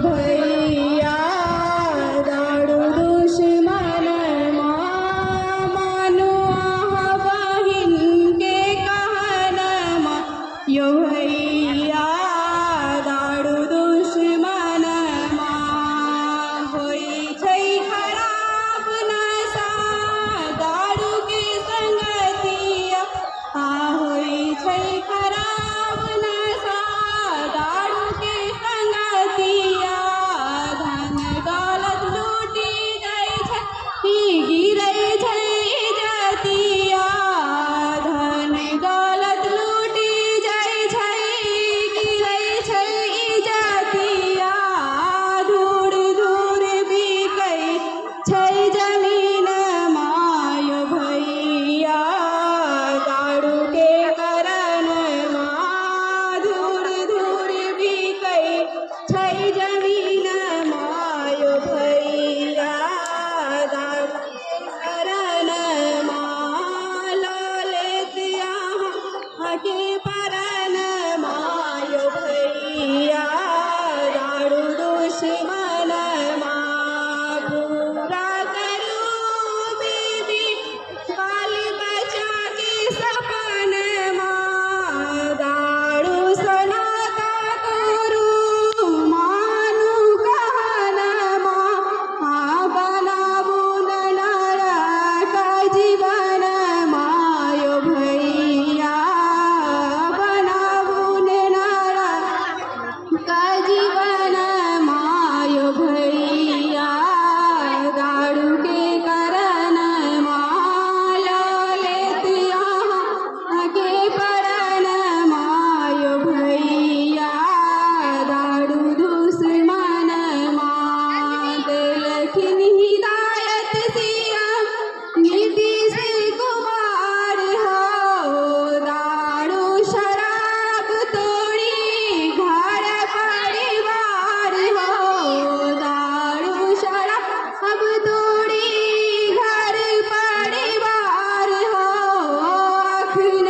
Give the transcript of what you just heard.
भैया दारू दुश्मन मानो आह बहिन के कहन यो भैया दारू दुश्मन होई छै खराब नशा दारू के संगतिया होई छै खराब नशा दारू के संगतिया धन दौलत लूटी जाइ छै गिरै छै इज्जतिया धन दौलत लूटी जाइ छै गिरै छै इज्जतिया धूर धूर बिकै छै जमीन मायो भैया दारू के कारण धूर धूर बिकै छै जमीन मायो भैया दारू कारण लेत यहाँ के परन मायो भैया दारू दुश्मन पूरा करू बीबी बाल बच्चा के सपन दारू सनाता करू मानु कहन बनाबू नरक जीवन मायो भैया बनाबू नरक जीवन मायो भैया दारू के कारण लेत यहाँ के परन मायो भैया दारू दुश्मन देलखिन हिदायत सीएम नीतीश कुमार हो दारू शराब तोड़ी घर परिवार हो दारू शराब तोड़ी घर परिवार हो अखन